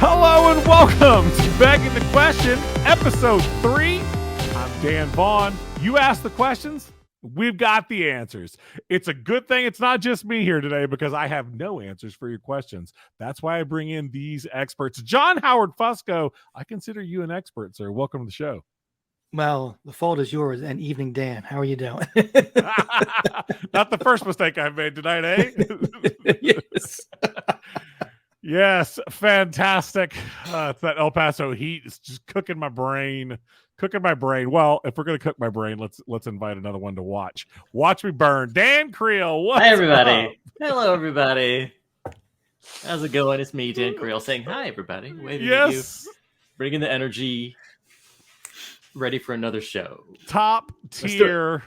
Hello and welcome to Begging the Question, episode 3. I'm Dan Vaughn. You ask the questions, we've got the answers. It's a good thing it's not just me here today because I have no answers for your questions. That's why I bring in these experts. John Howard Fusco, I consider you an expert, sir. Welcome to the show. Well, the fault is yours, and evening, Dan. How are you doing? Not the first mistake I've made tonight, eh? Yes. Yes, fantastic. It's that El Paso heat. It's just cooking my brain. Well, if we're gonna cook my brain, let's invite another one to watch. Watch me burn. Dan Creel. What's hi, everybody. Up? Hello, everybody. How's it going? It's me, Dan Creel, saying hi, everybody. Waving at you, bringing the energy. Ready for another show. Top tier.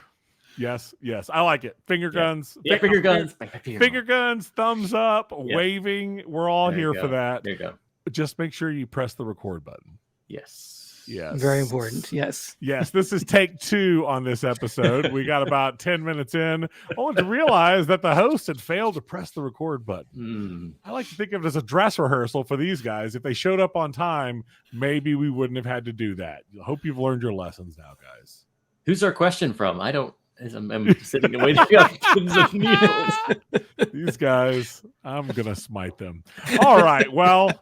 Yes. I like it. Finger guns. Yeah, finger guns. Finger guns, thumbs up, waving. We're all here for that. There you go. Just make sure you press the record button. Yes. Very important. Yes. This is take 2 on this episode. We got about 10 minutes in. Only to realize that the host had failed to press the record button. I like to think of it as a dress rehearsal for these guys. If they showed up on time, maybe we wouldn't have had to do that. I hope you've learned your lessons now, guys. Who's our question from? I'm sitting and waiting on pins of needles. These guys, I'm going to smite them. All right. Well,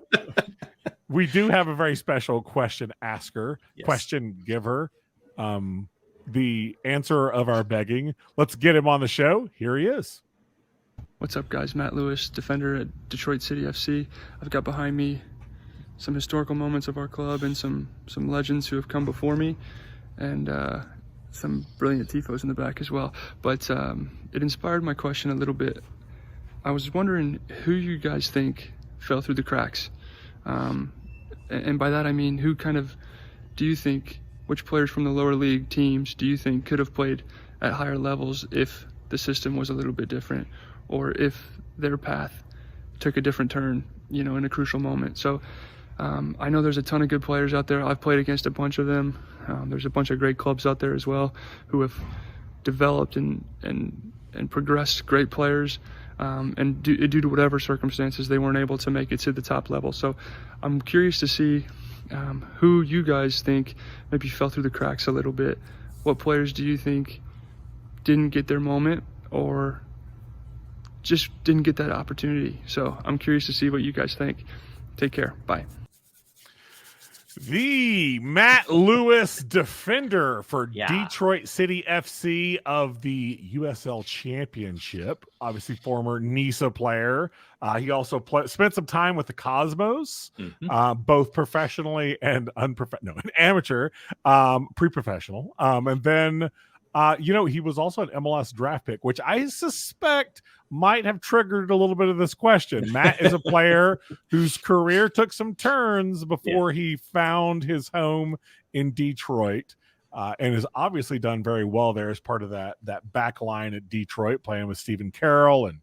we do have a very special question asker, question giver, the answerer of our begging. Let's get him on the show. Here he is. What's up, guys? Matt Lewis, defender at Detroit City FC. I've got behind me some historical moments of our club and some legends who have come before me, and some brilliant tifos in the back as well. But it inspired my question a little bit. I was wondering who you guys think fell through the cracks. And by that I mean, which players from the lower league teams do you think could have played at higher levels if the system was a little bit different, or if their path took a different turn, in a crucial moment? So I know there's a ton of good players out there. I've played against a bunch of them. There's a bunch of great clubs out there as well who have developed and progressed great players. And due to whatever circumstances, they weren't able to make it to the top level. So I'm curious to see who you guys think maybe fell through the cracks a little bit. What players do you think didn't get their moment or just didn't get that opportunity? So I'm curious to see what you guys think. Take care. Bye. The Matt Lewis defender for Detroit City FC of the USL Championship, obviously former NISA player. He also spent some time with the Cosmos, both professionally and amateur, pre-professional. And then, he was also an MLS draft pick, which I suspect might have triggered a little bit of this question. Matt is a player whose career took some turns before he found his home in Detroit, and has obviously done very well there as part of that back line at Detroit, playing with Stephen Carroll and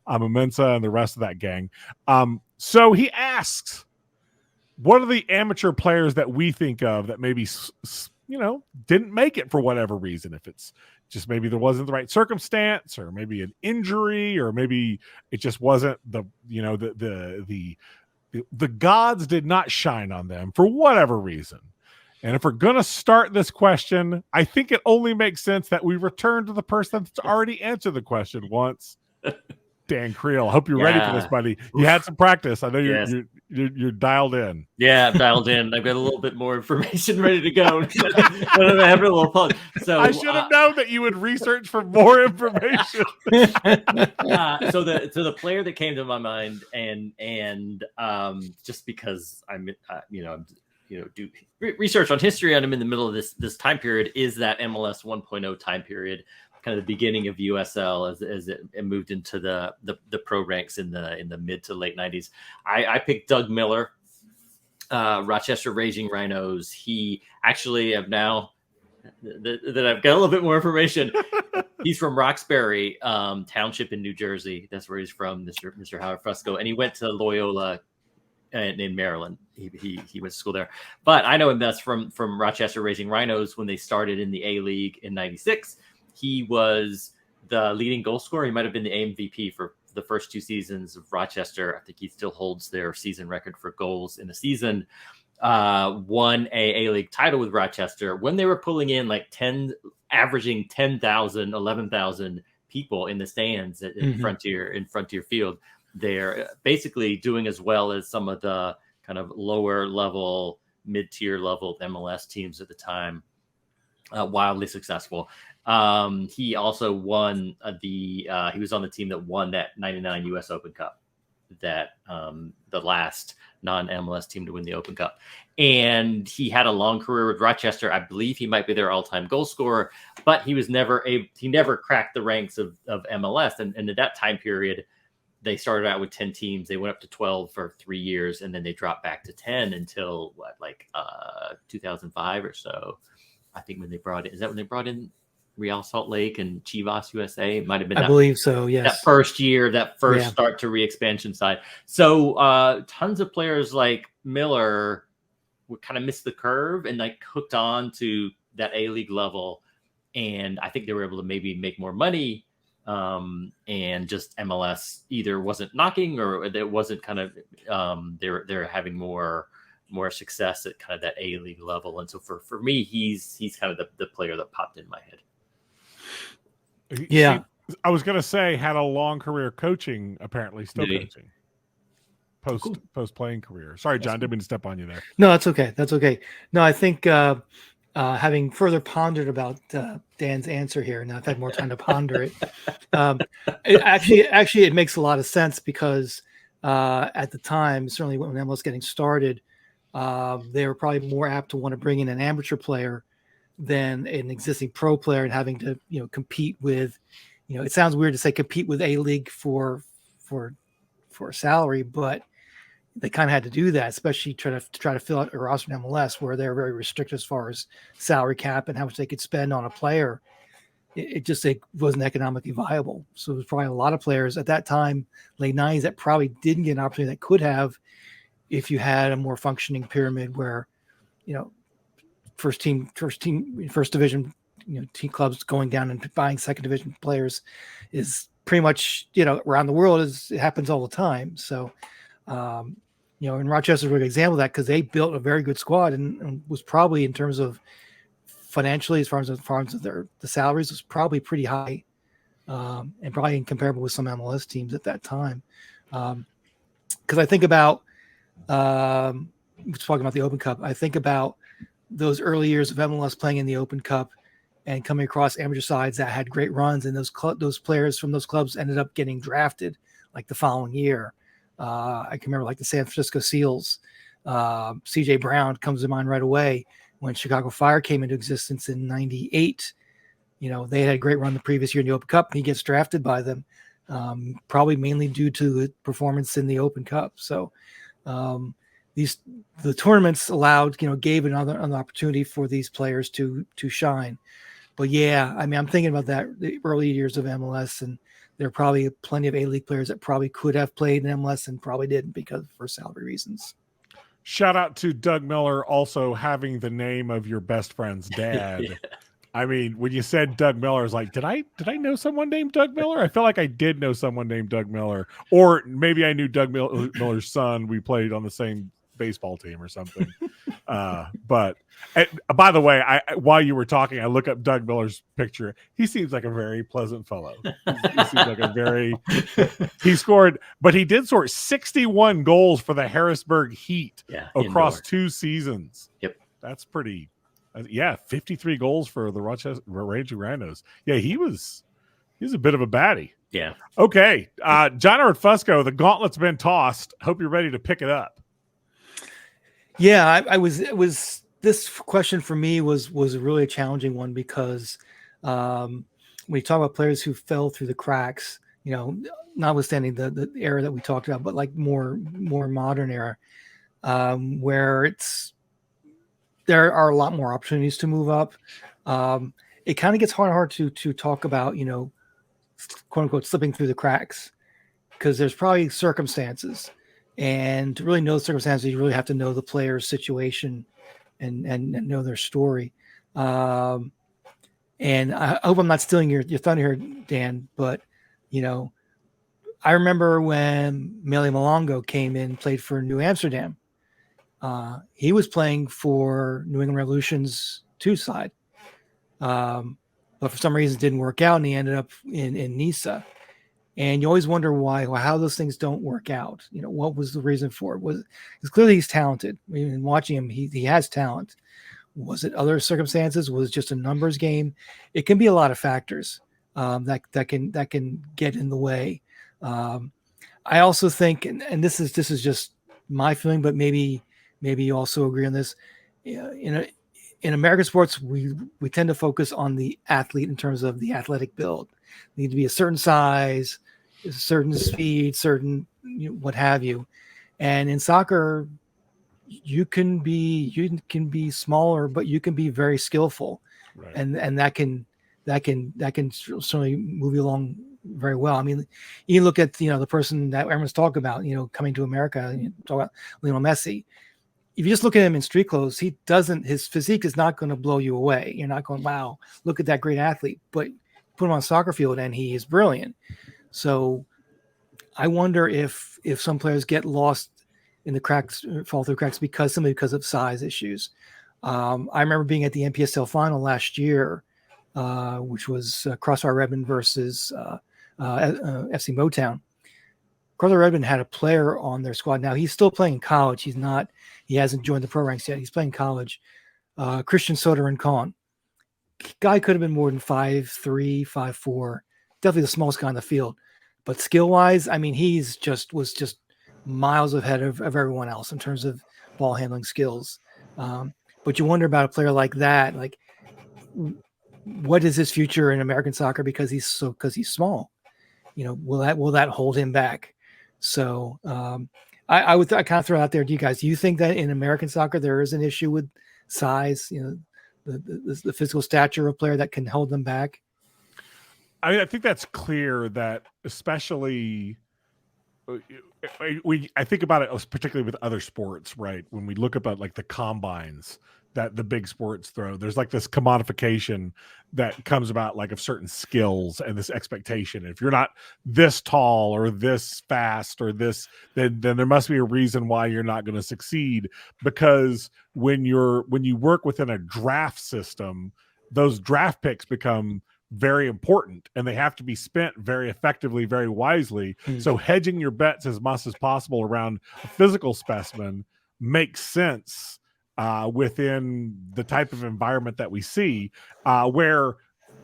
Amensa and the rest of that gang. So he asks, what are the amateur players that we think of that maybe didn't make it for whatever reason? If it's just maybe there wasn't the right circumstance, or maybe an injury, or maybe it just wasn't the gods did not shine on them for whatever reason. And if we're going to start this question, I think it only makes sense that we return to the person that's already answered the question once. Dan Creel, I hope you're ready for this, buddy. You had some practice. I know you're dialed in. Yeah, I'm dialed in. I've got a little bit more information ready to go. I have a little pause. So I should have known that you would research for more information. So the player that came to my mind, and just because I'm do research on history, and I'm in the middle of this time period, is that MLS 1.0 time period, kind of the beginning of USL as it moved into the pro ranks in the mid to late 90s. I picked Doug Miller, Rochester Raging Rhinos. He actually have now that I've got a little bit more information. He's from Roxbury Township in New Jersey. That's where he's from, Mr. Howard Fusco, and he went to Loyola in Maryland. He went to school there, but I know him best from Rochester Raging Rhinos when they started in the A League in '96. He was the leading goal scorer. He might have been the MVP for the first 2 seasons of Rochester. I think he still holds their season record for goals in a season. Won a A-League title with Rochester when they were pulling in like averaging 10,000, 11,000 people in the stands in Frontier Field. They're basically doing as well as some of the kind of lower level, mid-tier level MLS teams at the time. Wildly successful. He also won he was on the team that won that 99 US Open Cup, that the last non-MLS team to win the Open Cup. And he had a long career with Rochester. I believe he might be their all-time goal scorer, but he was he never cracked the ranks of MLS. And at that time period, they started out with 10 teams. They went up to 12 for 3 years, and then they dropped back to 10 until 2005 or so. I think when they brought in Real Salt Lake and Chivas USA. It might have been, I believe so, yes. That first year, that first start to re-expansion side. So tons of players like Miller would kind of miss the curve and like hooked on to that A-League level. And I think they were able to maybe make more money. And just MLS either wasn't knocking, or it wasn't kind of they're having more success at kind of that A-League level. And so for me, he's kind of the player that popped in my head. Yeah. I was going to say had a long career coaching, apparently still coaching post playing career. Sorry, John, didn't mean to step on you there. No, that's okay. That's okay. No, I think having further pondered about Dan's answer here, and I've had more time to ponder it. It makes a lot of sense because at the time, certainly when MLS was getting started, they were probably more apt to want to bring in an amateur player than an existing pro player, and having to compete with, it sounds weird to say compete with A-League for a salary, but they kind of had to do that, especially try to fill out a roster in MLS where they're very restricted as far as salary cap and how much they could spend on a player. It wasn't economically viable. So there's probably a lot of players at that time, late 90s, that probably didn't get an opportunity that could have, if you had a more functioning pyramid where, first division, team clubs going down and buying second division players is pretty much, around the world it happens all the time. So, and Rochester's a good example of that because they built a very good squad and was probably, in terms of financially, as far as the salaries, was probably pretty high, and probably incomparable with some MLS teams at that time. Because I think about, talking about the Open Cup, I think about those early years of MLS playing in the Open Cup and coming across amateur sides that had great runs, and those players from those clubs ended up getting drafted like the following year. I can remember like the San Francisco Seals. CJ Brown comes to mind right away. When Chicago Fire came into existence in '98, they had a great run the previous year in the Open Cup. He gets drafted by them, probably mainly due to the performance in the Open Cup. So the tournaments gave another opportunity for these players to shine. But yeah, I mean, I'm thinking about that, the early years of MLS, and there are probably plenty of A-League players that probably could have played in MLS and probably didn't for salary reasons. Shout out to Doug Miller also having the name of your best friend's dad. Yeah. I mean, when you said Doug Miller, I was like, did I know someone named Doug Miller? I feel like I did know someone named Doug Miller, or maybe I knew Doug Miller's son. We played on the same baseball team or something. But by the way, while you were talking, I look up Doug Miller's picture. He seems like a very pleasant fellow. He seems like he scored, but he did score 61 goals for the Harrisburg Heat across 2 seasons. Yep. That's pretty, 53 goals for the Rochester Raging Rhinos. Yeah, he's a bit of a baddie. Yeah. Okay. John Edward Fusco, the gauntlet's been tossed. Hope you're ready to pick it up. Yeah, this question for me was really a challenging one because when you talk about players who fell through the cracks, notwithstanding the era that we talked about, but like more modern era, where there are a lot more opportunities to move up. It kind of gets hard to talk about, quote unquote, slipping through the cracks, because there's probably circumstances. And to really know the circumstances, you really have to know the player's situation and know their story. And I hope I'm not stealing your thunder here, Dan, but, I remember when Mele Malongo came in, played for New Amsterdam. He was playing for New England Revolution's 2 side. But for some reason it didn't work out, and he ended up in Nisa. And you always wonder how those things don't work out. What was the reason for it? Because clearly he's talented. In watching him, he has talent. Was it other circumstances? Was it just a numbers game? It can be a lot of factors that can get in the way. I also think, and this is just my feeling, but maybe you also agree on this. In American sports, we tend to focus on the athlete in terms of the athletic build. They need to be a certain size, a certain speed, certain what have you. And in soccer, you can be smaller, but you can be very skillful, right. and that can certainly move you along very well. I mean, you look at the person that everyone's talking about, coming to America. Talk about Lionel Messi. If you just look at him in street clothes, his physique is not going to blow you away. You're not going, wow, look at that great athlete. But put him on a soccer field and he is brilliant. So I wonder if some players get lost in the cracks, fall through cracks because of size issues. I remember being at the NPSL final last year, which was Crossfire Redmond versus FC Motown. Crossfire Redmond had a player on their squad. Now he's still playing in college. He hasn't joined the pro ranks yet. He's playing college. Christian Soder-Khan. Guy could have been more than 5'3", 5'4". Definitely the smallest guy on the field. But skill-wise, I mean, was just miles ahead of everyone else in terms of ball handling skills. But you wonder about a player like that, like what is his future in American soccer because he's small? Will that hold him back? So I kind of throw out there to you guys. Do you think that in American soccer there is an issue with size? The physical stature of a player that can hold them back? I think that's clear that especially I think about it particularly with other sports, right? When we look about like the combines that the big sports throw, there's like this commodification that comes about like of certain skills and this expectation. If you're not this tall or this fast or this, then there must be a reason why you're not going to succeed. Because when you work within a draft system, those draft picks become very important and they have to be spent very effectively, very wisely. So hedging your bets as much as possible around a physical specimen makes sense within the type of environment that we see, where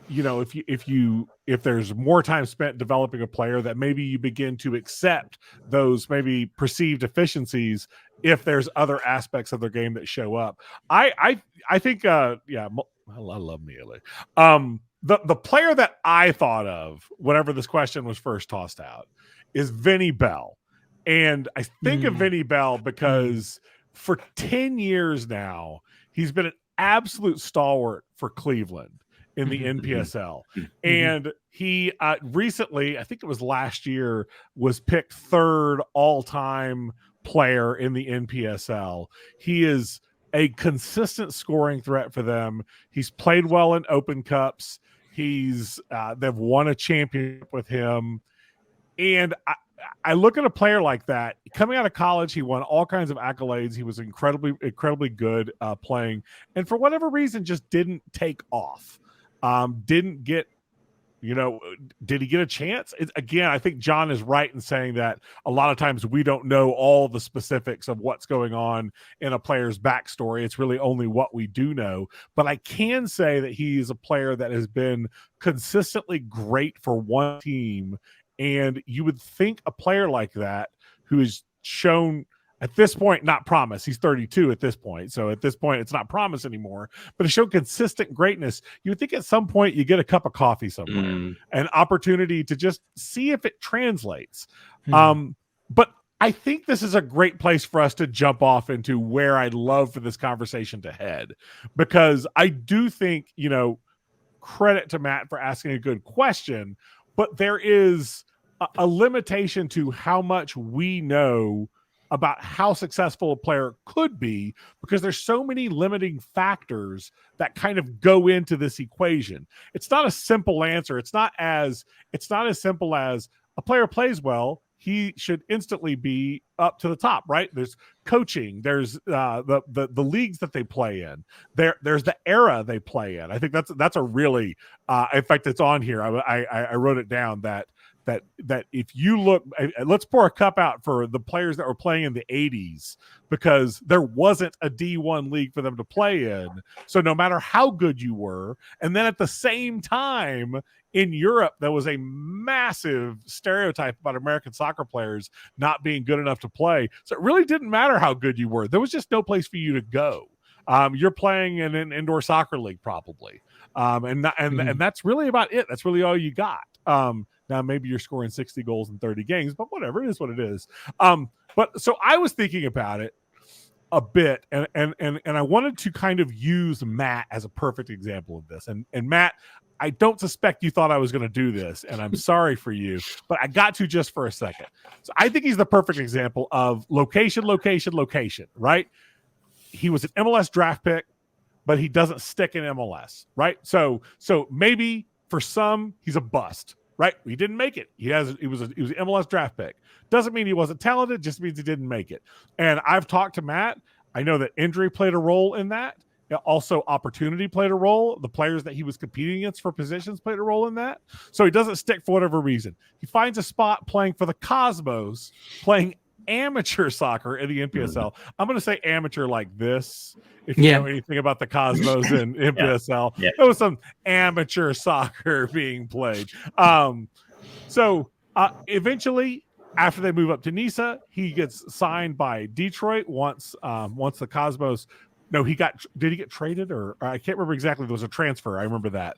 if there's more time spent developing a player, that maybe you begin to accept those maybe perceived deficiencies if there's other aspects of their game that show up. I think I love Mele. The player that I thought of whenever this question was first tossed out is Vinny Bell. And I think of Vinny Bell because for 10 years now, he's been an absolute stalwart for Cleveland in the NPSL. And he recently, I think it was last year, was picked third all-time player in the NPSL. He is a consistent scoring threat for them. He's played well in Open Cups. They've won a championship with him. And I look at a player like that coming out of college. He won all kinds of accolades. He was incredibly good playing, and for whatever reason, just didn't take off. Didn't get, did he get a chance? Again, I think John is right in saying that a lot of times we don't know all the specifics of what's going on in a player's backstory. It's really only what we do know. But I can say that he's a player that has been consistently great for one team. And you would think a player like that who is shown at this point, not promise. He's 32 at this point. So at this point, it's not promise anymore, but it's shown consistent greatness. You would think at some point you get a cup of coffee somewhere, an opportunity to just see if it translates. But I think this is a great place for us to jump off into where I'd love for this conversation to head, because I do think, credit to Matt for asking a good question, but there is a limitation to how much we know about how successful a player could be, because there's so many limiting factors that kind of go into this equation. It's not a simple answer. It's not as simple as, a player plays well, he should instantly be up to the top, right? There's coaching, there's the leagues that they play in, there's the era they play in. I think that's a really in fact, it's on here. I wrote it down that if you look, let's pour a cup out for the players that were playing in the 80s, because there wasn't a D1 league for them to play in. So no matter how good you were, and then at the same time in Europe, there was a massive stereotype about American soccer players not being good enough to play. So it really didn't matter how good you were. There was just no place for you to go. You're playing in an indoor soccer league probably. And that's really about it. That's really all you got. Now maybe you're scoring 60 goals in 30 games, but whatever, it is what it is. But so I was thinking about it a bit, and I wanted to kind of use Matt as a perfect example of this. And Matt, I don't suspect you thought I was going to do this, and I'm sorry for you, but I got to just for a second. So I think he's the perfect example of location, right? He was an MLS draft pick, but he doesn't stick in MLS, right? So maybe for some he's a bust, right? He didn't make it. He was an MLS draft pick. Doesn't mean he wasn't talented, just means he didn't make it. And I've talked to Matt. I know that injury played a role in that. Also, opportunity played a role. The players that he was competing against for positions played a role in that. So he doesn't stick for whatever reason. He finds a spot playing for the Cosmos, playing amateur soccer in the NPSL. I'm going to say amateur like this. If you know anything about the Cosmos and NPSL, there was some amateur soccer being played. So eventually, after they move up to Nisa, he gets signed by Detroit once the Cosmos. No, did he get traded, or I can't remember exactly. There was a transfer. I remember that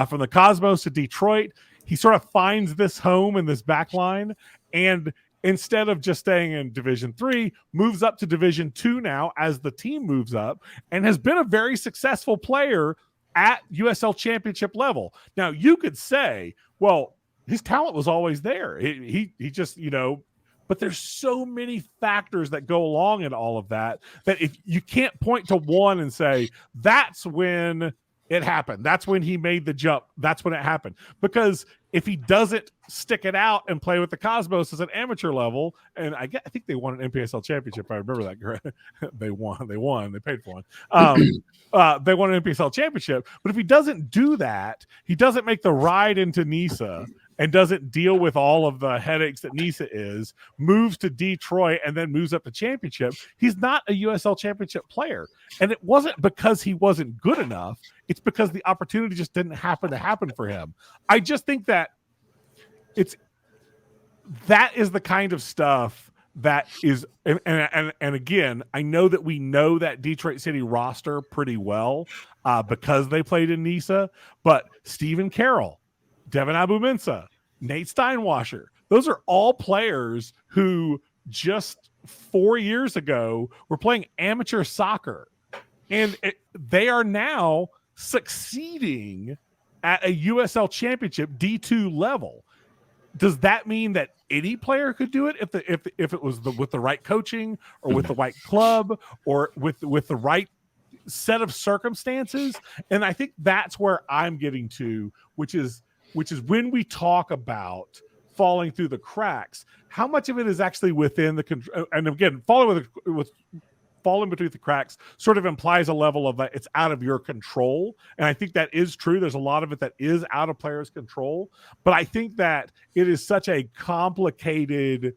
from the Cosmos to Detroit. He sort of finds this home in this back line, and instead of just staying in Division 3, moves up to Division 2 now as the team moves up, and has been a very successful player at USL Championship level. Now, you could say, well, his talent was always there. He just, but there's so many factors that go along in all of that if you can't point to one and say, that's when it happened, that's when he made the jump, that's when it happened. Because if he doesn't stick it out and play with the Cosmos as an amateur level, and I think they won an NPSL championship. I remember that. They won. They paid for one. They won an NPSL championship. But if he doesn't do that, he doesn't make the ride into Nisa and doesn't deal with all of the headaches that Nisa is, moves to Detroit and then moves up to championship, he's not a USL championship player. And it wasn't because he wasn't good enough. It's because the opportunity just didn't happen for him. I just think that that is the kind of stuff that is, and again, I know that we know that Detroit City roster pretty well because they played in Nisa, but Stephen Carroll, Devin Abu-Mensah, Nate Steinwasser, those are all players who just 4 years ago were playing amateur soccer, and they are now succeeding at a USL Championship D2 level. Does that mean that any player could do it if it was with the right coaching or with the right club or with the right set of circumstances? And I think that's where I'm getting to, which is when we talk about falling through the cracks, how much of it is actually within the control? And again, falling between the cracks sort of implies a level of it's out of your control. And I think that is true. There's a lot of it that is out of players' control. But I think that it is such a complicated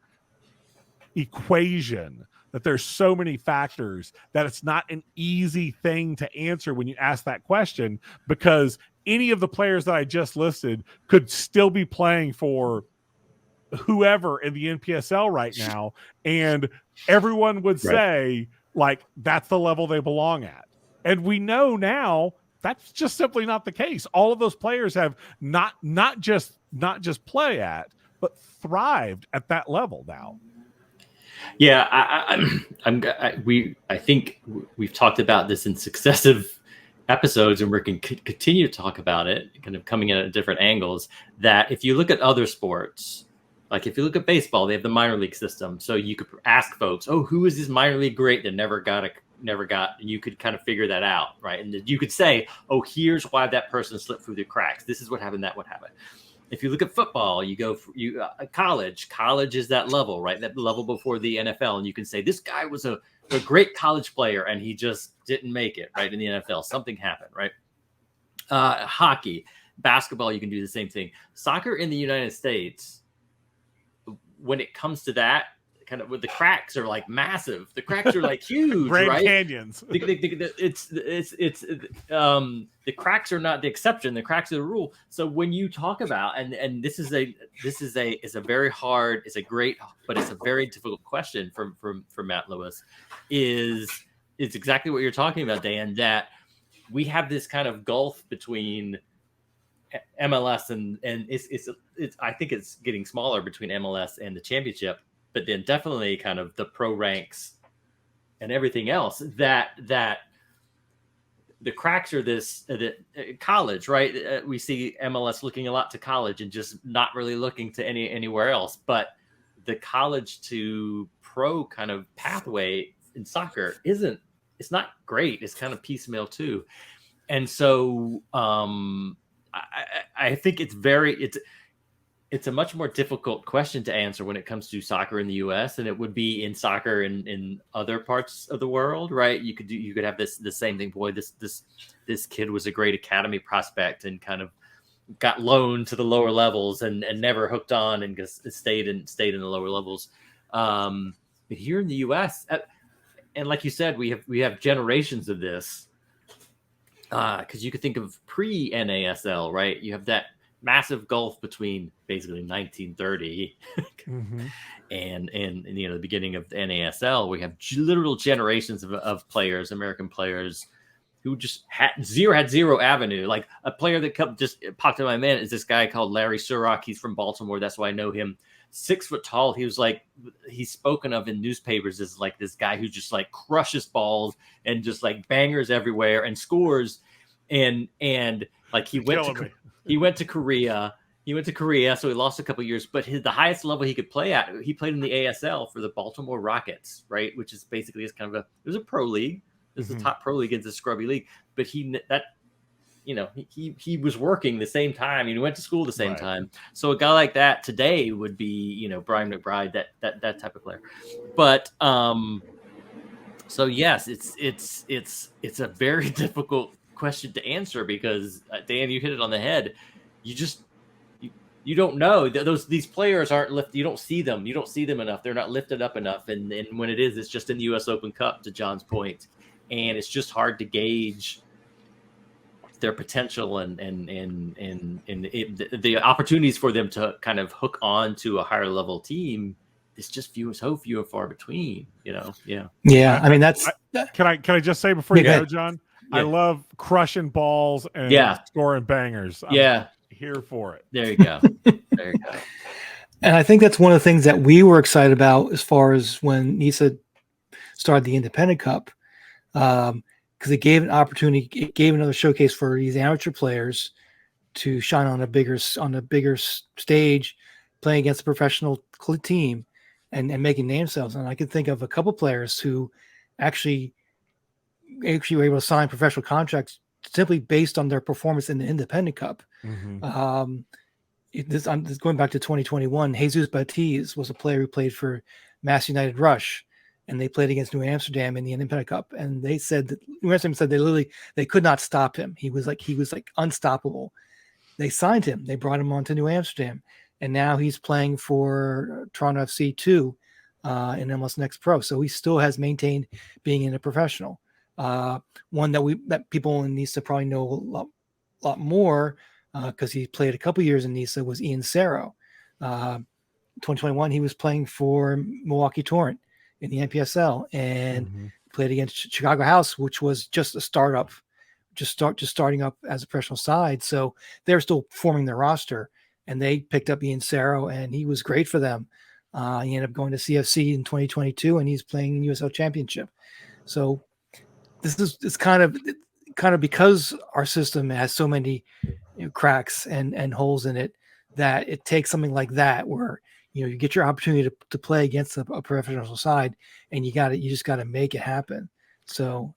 equation that there's so many factors that it's not an easy thing to answer when you ask that question, because any of the players that I just listed could still be playing for whoever in the NPSL right now, and everyone would say, like, that's the level they belong at. And we know now that's just simply not the case. All of those players have not just play at, but thrived at that level now. Yeah, I think we've talked about this in successive episodes, and we're going to continue to talk about it, kind of coming in at different angles. That if you look at other sports, like if you look at baseball, they have the minor league system. So you could ask folks, "Oh, who is this minor league great that never got?" And you could kind of figure that out, right? And you could say, "Oh, here's why that person slipped through the cracks. This is what happened. That what happened." If you look at football, you go college. College is that level, right? That level before the NFL, and you can say this guy was a great college player and he just didn't make it right in the NFL. Something happened, right? Hockey, basketball, you can do the same thing. Soccer in the United States, when it comes to that, kind of, with the cracks are like massive. The cracks are like huge, Grand right? Canyons. The cracks are not the exception. The cracks are the rule. So when you talk about, and this is a very hard, it's a great, but it's a very difficult question from Matt Lewis. It's exactly what you're talking about, Dan. That we have this kind of gulf between MLS and it's I think it's getting smaller between MLS and the championship, but then definitely kind of the pro ranks and everything else, that the cracks are this college, right? We see MLS looking a lot to college and just not really looking to anywhere else. But the college to pro kind of pathway in soccer it's not great. It's kind of piecemeal too. And so I think it's a much more difficult question to answer when it comes to soccer in the U.S. than it would be in soccer in other parts of the world, right? You could have the same thing. Boy, this kid was a great academy prospect and kind of got loaned to the lower levels and never hooked on and just stayed in the lower levels. But here in the U.S., and like you said, we have generations of this, because you could think of pre-NASL, right? You have that massive gulf between basically 1930 and the beginning of the NASL. We have literal generations of players, American players, who just had zero avenue. Like a player that just popped in my mind is this guy called Larry Surrock. He's from Baltimore. That's why I know him. 6 foot tall. He was like, he's spoken of in newspapers as like this guy who just like crushes balls and just like bangers everywhere and scores. And like he went to Korea. So he lost a couple of years, but the highest level he could play at, he played in the ASL for the Baltimore Rockets, right? Which is basically it was a pro league. It was the top pro league. It's a scrubby league, but he was working the same time. He went to school the same time. So a guy like that today would be, Brian McBride, that type of player. But so yes, it's a very difficult question to answer because Dan, you hit it on the head. You don't know. These players aren't lifted. You don't see them enough. They're not lifted up enough. And when it's just in the U.S. Open Cup, to John's point, and it's just hard to gauge their potential and the opportunities for them to kind of hook on to a higher level team. It's just so few and far between. Yeah. I mean, Can I just say before you go, John? Yeah. I love crushing balls and scoring bangers. I'm here for it. There you go. And I think that's one of the things that we were excited about as far as when NISA started the Independent Cup, because it gave an opportunity, it gave another showcase for these amateur players to shine on a bigger stage, playing against a professional team and making name themselves. And I can think of a couple players who actually were able to sign professional contracts simply based on their performance in the Independent Cup. I'm going back to 2021. Jesus Batiz was a player who played for Mass United Rush, and they played against New Amsterdam in the Independent Cup. And they said that New Amsterdam said they could not stop him. He was like unstoppable. They signed him. They brought him on to New Amsterdam, and now he's playing for Toronto FC 2 in MLS Next Pro. So he still has maintained being in a professional. One that people in NISA probably know a lot more because he played a couple years in NISA was Ian Cerro. 2021, he was playing for Milwaukee Torrent in the NPSL and played against Chicago House, which was just a startup, just starting up as a professional side. So they're still forming their roster, and they picked up Ian Cerro, and he was great for them. He ended up going to CFC in 2022, and he's playing in USL Championship. So it's kind of because our system has so many cracks and holes in it, that it takes something like that where you get your opportunity to play against a professional side, and you just got to make it happen. So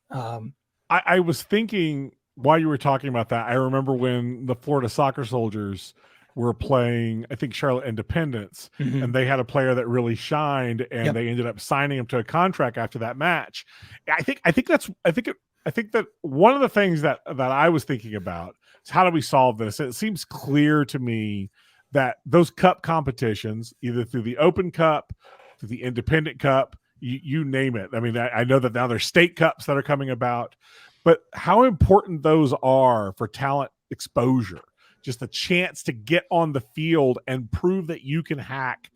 I was thinking while you were talking about that, I remember when the Florida Soccer Soldiers were playing, I think, Charlotte Independence, and they had a player that really shined, and they ended up signing him to a contract after that match. I think that one of the things that I was thinking about is, how do we solve this? It seems clear to me that those cup competitions, either through the Open Cup, through the Independent Cup, you name it. I mean, I know that now there's state cups that are coming about, but how important those are for talent exposure, just the chance to get on the field and prove that you can hack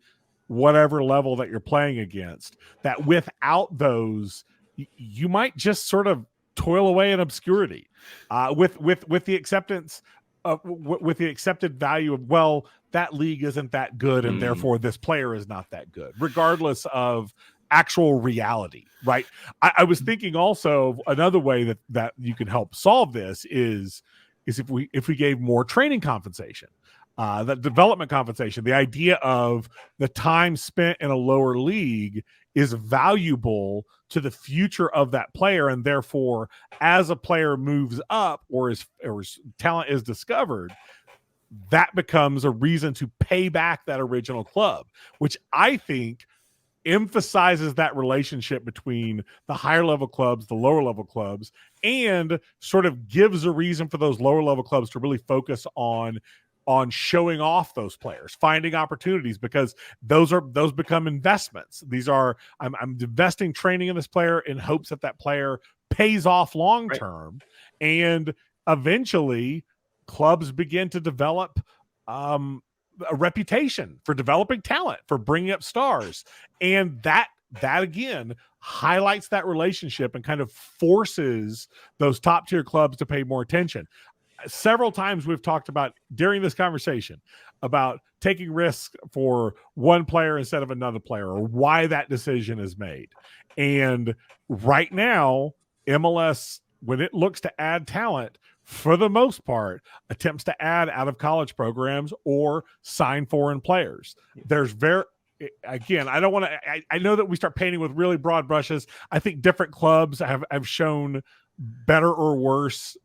whatever level that you're playing against, that without those, you might just sort of toil away in obscurity, with the acceptance of, with the accepted value of, well, that league isn't that good, and therefore this player is not that good, regardless of actual reality, right? I was thinking also another way that you can help solve this is if we gave more training compensation, that development compensation. The idea of the time spent in a lower league is valuable to the future of that player, and therefore, as a player moves up or his talent is discovered, that becomes a reason to pay back that original club, which I think emphasizes that relationship between the higher level clubs, the lower level clubs, and sort of gives a reason for those lower level clubs to really focus on showing off those players, finding opportunities, because those become investments. These are, I'm investing training in this player in hopes that player pays off long term, right. And eventually clubs begin to develop a reputation for developing talent, for bringing up stars, and that again highlights that relationship and kind of forces those top tier clubs to pay more attention. Several times we've talked about during this conversation about taking risks for one player instead of another player, or why that decision is made. And right now, MLS, when it looks to add talent, for the most part, attempts to add out of college programs or sign foreign players. There's again, I don't want to, I know that we start painting with really broad brushes. I think different clubs have shown better or worse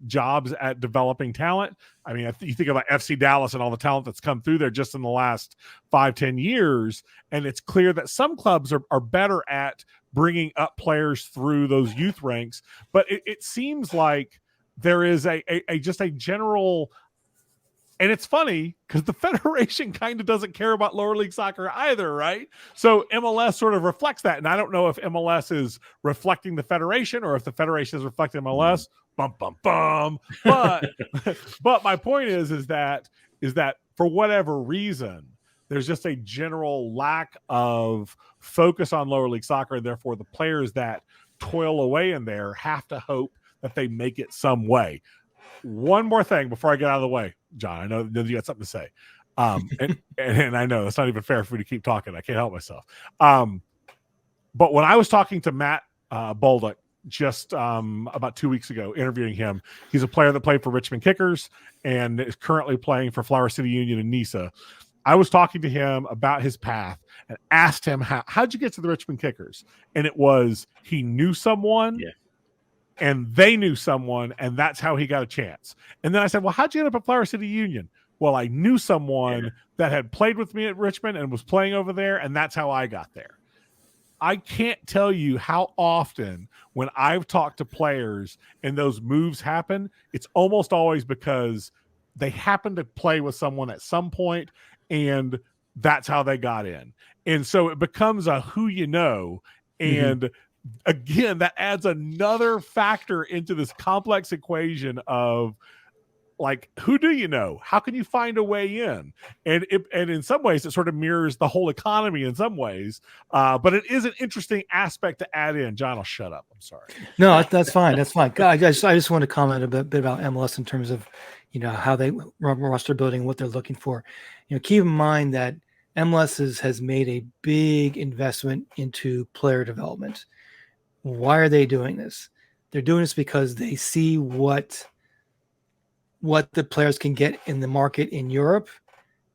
jobs at developing talent. I mean, you think about FC Dallas and all the talent that's come through there just in the last 5-10 years, and it's clear that some clubs are better at bringing up players through those youth ranks, but it seems like there is just a general, and it's funny because the federation kind of doesn't care about lower league soccer either, right? So MLS sort of reflects that, and I don't know if MLS is reflecting the federation or if the federation is reflecting MLS. Bum bum bum. But my point is that for whatever reason, there's just a general lack of focus on lower league soccer, and therefore the players that toil away in there have to hope that they make it some way. One more thing before I get out of the way, John. I know that you got something to say, and I know it's not even fair for me to keep talking. I can't help myself. But when I was talking to Matt Bolduc just about 2 weeks ago, interviewing him, he's a player that played for Richmond Kickers and is currently playing for Flower City Union in Nisa. I was talking to him about his path and asked him, how'd you get to the Richmond Kickers? And it was, he knew someone. Yeah. And they knew someone, and that's how he got a chance. And then I said, well, how'd you end up at Flower City Union? Well, I knew someone that had played with me at Richmond and was playing over there, and that's how I got there. I can't tell you how often when I've talked to players and those moves happen, it's almost always because they happen to play with someone at some point, and that's how they got in. And so it becomes a who you know, and again, that adds another factor into this complex equation of, like, who do you know? How can you find a way in? And in some ways, it sort of mirrors the whole economy in some ways. But it is an interesting aspect to add in. John, I'll shut up. I'm sorry. No, that's fine. That's fine. I just want to comment a bit about MLS in terms of, how they roster building, what they're looking for. Keep in mind that MLS has made a big investment into player development. Why are they doing this? They're doing this because they see what the players can get in the market in Europe.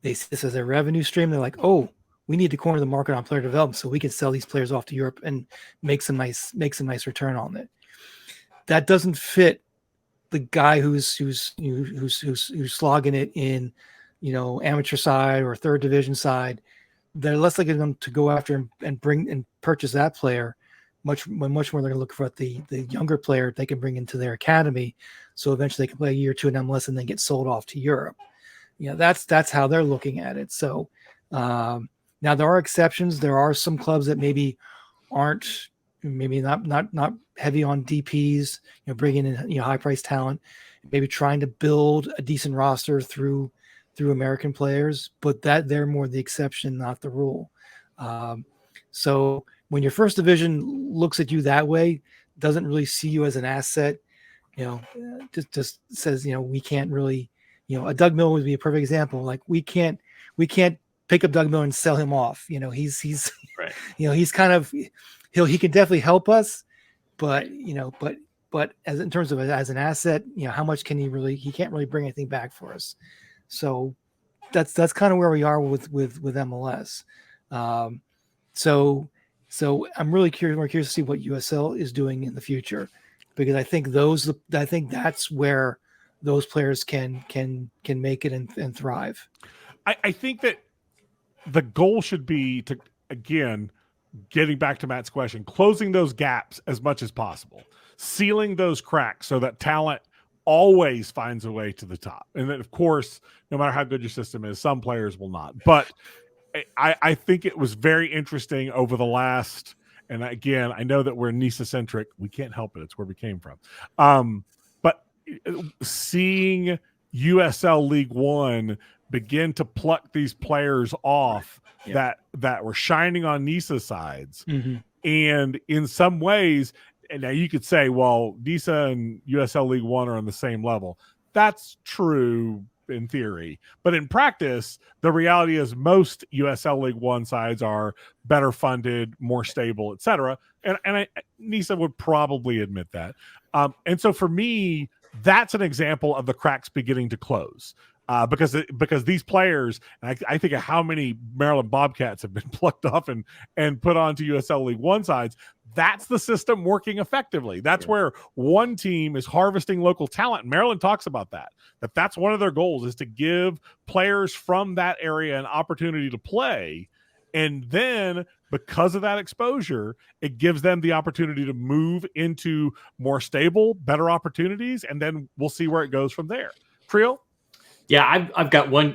They see this as a revenue stream. They're like, oh, we need to corner the market on player development so we can sell these players off to Europe and make some nice return on it. That doesn't fit the guy who's slogging it in amateur side or third division side, they're less likely to go after and bring and purchase that player. Much more they're going to look for the younger player they can bring into their academy, so eventually they can play a year or two in MLS and then get sold off to Europe. That's how they're looking at it. So now there are exceptions. There are some clubs that maybe aren't not heavy on DPs, bringing in high price talent, maybe trying to build a decent roster through American players, but that they're more the exception, not the rule. So when your first division looks at you that way, doesn't really see you as an asset, just says, we can't really, a Doug Miller would be a perfect example. Like we can't pick up Doug Miller and sell him off. He's right. He's kind of, he can definitely help us, but as in terms of as an asset, how much can he can't really bring anything back for us. So that's kind of where we are with MLS. So I'm really curious to see what USL is doing in the future, because I think that's where those players can make it and thrive. I think that the goal should be to, again, getting back to Matt's question, closing those gaps as much as possible, sealing those cracks so that talent always finds a way to the top. And then, of course, no matter how good your system is, some players will not. But I think it was very interesting over the last, and again, I know that we're NISA-centric. We can't help it. It's where we came from. But seeing USL League One begin to pluck these players off that were shining on NISA sides. Mm-hmm. And in some ways, and now you could say, well, NISA and USL League One are on the same level. That's true in theory, but in practice, the reality is most USL League One sides are better funded, more stable, etc. And NISA would probably admit that. And so for me, that's an example of the cracks beginning to close. Because these players, and I think of how many Maryland Bobcats have been plucked off and put onto USL League One sides. That's the system working effectively. That's where one team is harvesting local talent. Maryland talks about that's one of their goals, is to give players from that area an opportunity to play. And then because of that exposure, it gives them the opportunity to move into more stable, better opportunities. And then we'll see where it goes from there. Creel? Yeah, I've got one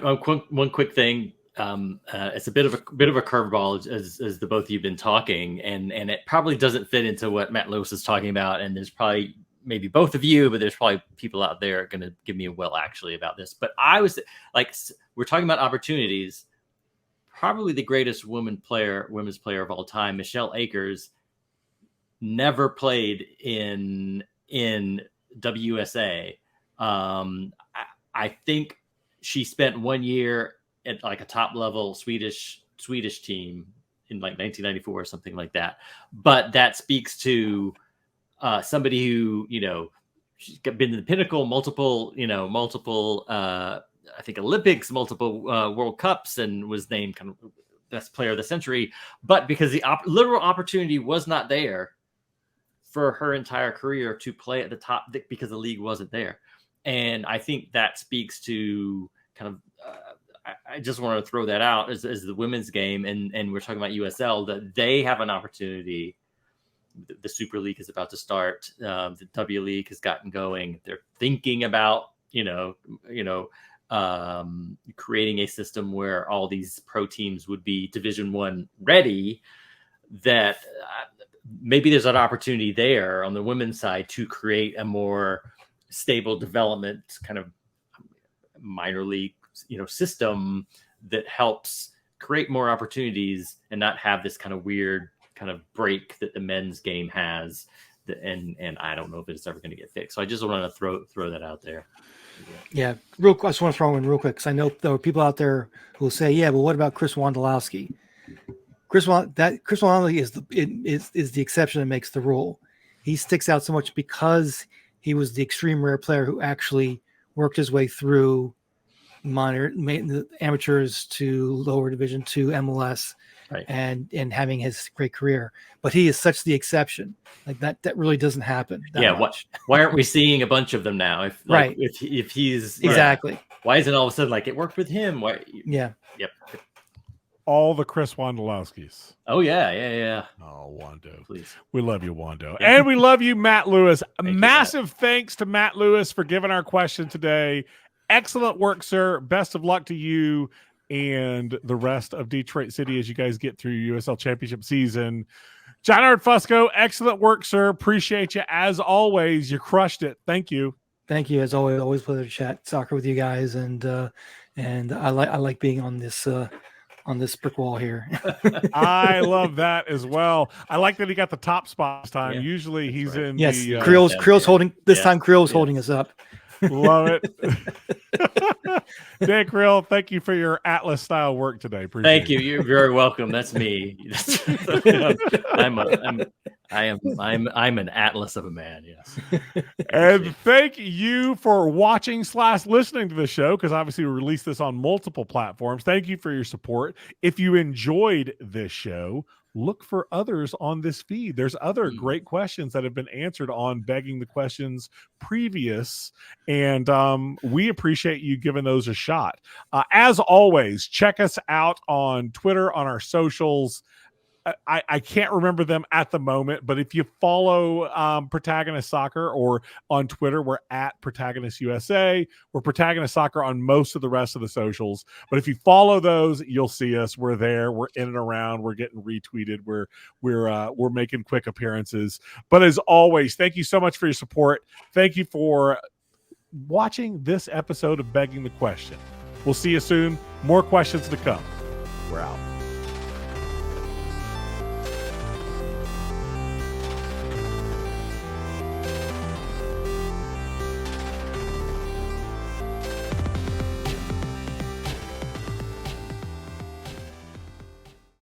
quick thing. It's a bit of a curveball as the both of you've been talking, and it probably doesn't fit into what Matt Lewis is talking about. And there's probably maybe both of you, but there's probably people out there going to give me a well actually about this. But I was like, we're talking about opportunities. Probably the greatest women's player of all time, Michelle Akers, never played in WUSA. I think she spent 1 year at like a top level Swedish team in like 1994 or something like that. But that speaks to somebody who, she's been to the pinnacle, multiple, I think Olympics, multiple World Cups, and was named kind of best player of the century. But because the literal opportunity was not there for her entire career to play at the top, because the league wasn't there. And I think that speaks to kind of, I just want to throw that out as the women's game. And we're talking about USL, that they have an opportunity. The Super League is about to start. The W League has gotten going. They're thinking about, creating a system where all these pro teams would be Division I ready, that maybe there's an opportunity there on the women's side to create a more stable development kind of minor league, system that helps create more opportunities and not have this kind of weird kind of break that the men's game has. And I don't know if it's ever going to get fixed. So I just want to throw that out there. Yeah. I just want to throw in real quick, because I know there are people out there who will say, yeah, but what about Chris Wondolowski? Chris Wondolowski is the exception that makes the rule. He sticks out so much because he was the extreme rare player who actually worked his way through amateurs to lower division to MLS, right, and having his great career. But he is such the exception. Like that really doesn't happen. Why aren't we seeing a bunch of them now? If he's exactly. why isn't all of a sudden like it worked with him? Why? Yeah. Yep. All the Chris Wondolowskis. Oh yeah. Oh, Wando. Please. We love you, Wando. And we love you, Matt Lewis. Massive thanks to Matt Lewis for giving our question today. Excellent work, sir. Best of luck to you and the rest of Detroit City as you guys get through your USL Championship season. John Howard Fusco, excellent work, sir. Appreciate you as always. You crushed it. Thank you. Thank you. As always a pleasure to chat soccer with you guys. And I like being on this brick wall here. I love that as well. I like that he got the top spot this time. Yeah, usually he's right. in Yes, the Creel's holding this time. Creel's holding us up. Love it. Dan Creel, thank you for your Atlas style work today. Appreciate Thank you. You're very welcome. That's me. I'm an Atlas of a man. Yes. And thank you for watching / listening to the show, because obviously we release this on multiple platforms. Thank you for your support. If you enjoyed this show, look for others on this feed. There's other great questions that have been answered on Begging the Questions previous, and we appreciate you giving those a shot. As always, check us out on Twitter, on our socials. I can't remember them at the moment, but if you follow Protagonist Soccer or on Twitter, we're at Protagonist USA. We're Protagonist Soccer on most of the rest of the socials. But if you follow those, you'll see us. We're there. We're in and around. We're getting retweeted. We're making quick appearances. But as always, thank you so much for your support. Thank you for watching this episode of Begging the Question. We'll see you soon. More questions to come. We're out.